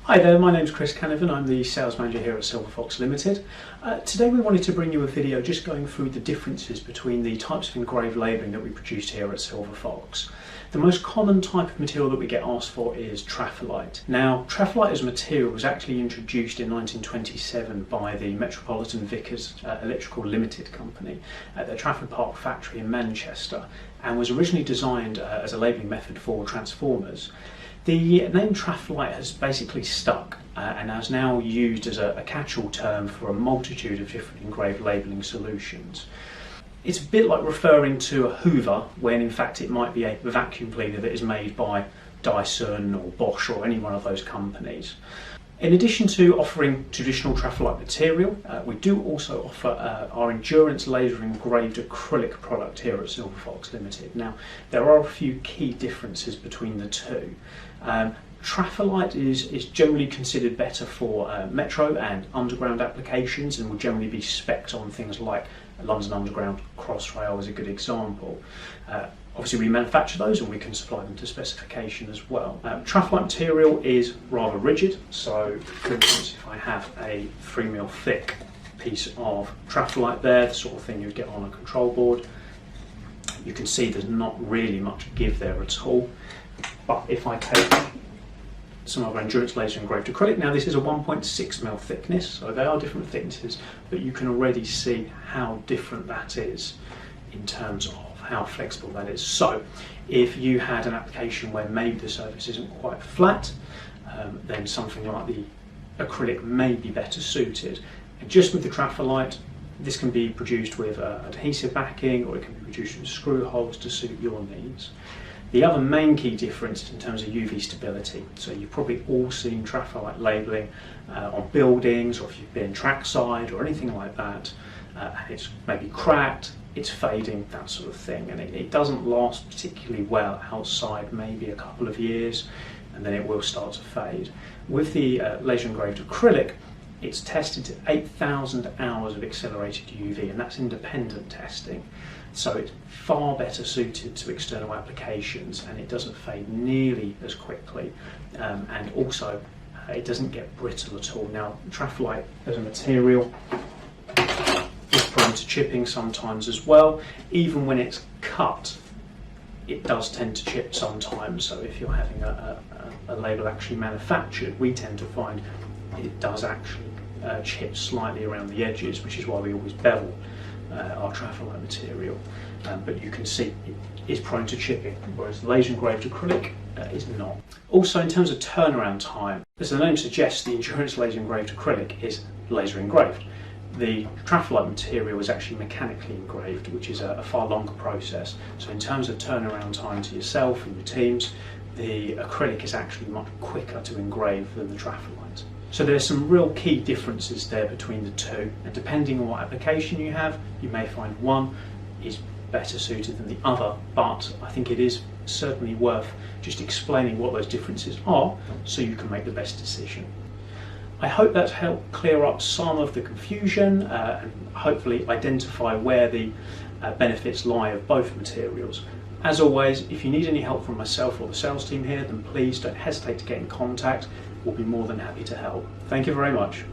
Hi there, my name's Chris Canavan. I'm the sales manager here at Silver Fox Limited. Today we wanted to bring you a video just going through the differences between the types of engraved labelling that we produced here at Silver Fox. The most common type of material that we get asked for is Traffolyte. Now, Traffolyte as a material was actually introduced in 1927 by the Metropolitan Vickers Electrical Limited Company at their Trafford Park factory in Manchester, and was originally designed as a labelling method for transformers. The name Traffolyte has basically stuck and is now used as a catch-all term for a multitude of different engraved labelling solutions. It's a bit like referring to a Hoover when in fact it might be a vacuum cleaner that is made by Dyson or Bosch or any one of those companies. In addition to offering traditional Traffolyte material, we do also offer our endurance laser engraved acrylic product here at Silver Fox Limited. Now, there are a few key differences between the two. Traffolyte is generally considered better for metro and underground applications and will generally be spec'd on things like London Underground, Crossrail is a good example. Obviously we manufacture those and we can supply them to specification as well. Traffolyte material is rather rigid, so for instance if I have a 3mm thick piece of Traffolyte there, the sort of thing you'd get on a control board, you can see there's not really much give there at all. But if I take some of our endurance laser engraved acrylic, now this is a 1.6mm thickness, so they are different thicknesses, but you can already see how different that is in terms of how flexible that is. So if you had an application where maybe the surface isn't quite flat, then something like the acrylic may be better suited. And just with the Traffolyte, this can be produced with adhesive backing, or it can be produced with screw holes to suit your needs. The other main key difference in terms of UV stability. So you've probably all seen Traffolyte labelling on buildings, or if you've been trackside or anything like that. It's maybe cracked, it's fading, that sort of thing, and it doesn't last particularly well outside, maybe a couple of years, and then it will start to fade. With the laser engraved acrylic, it's tested to 8,000 hours of accelerated UV, and that's independent testing. So it's far better suited to external applications, and it doesn't fade nearly as quickly, and also it doesn't get brittle at all. Now, Traffolyte as a material is prone to chipping sometimes as well. Even when it's cut, it does tend to chip sometimes. So if you're having a label actually manufactured, we tend to find it does actually chip slightly around the edges, which is why we always bevel our Traffolyte material. But you can see it is prone to chipping, whereas the laser engraved acrylic is not. Also, in terms of turnaround time, as the name suggests, the endurance laser engraved acrylic is laser engraved. The Traffolyte material is actually mechanically engraved, which is a far longer process. So in terms of turnaround time to yourself and your teams, the acrylic is actually much quicker to engrave than the Traffolyte. So there's some real key differences there between the two, and depending on what application you have, you may find one is better suited than the other, but I think it is certainly worth just explaining what those differences are so you can make the best decision. I hope that's helped clear up some of the confusion and hopefully identify where the benefits lie of both materials. As always, if you need any help from myself or the sales team here, then please don't hesitate to get in contact. We'll be more than happy to help. Thank you very much.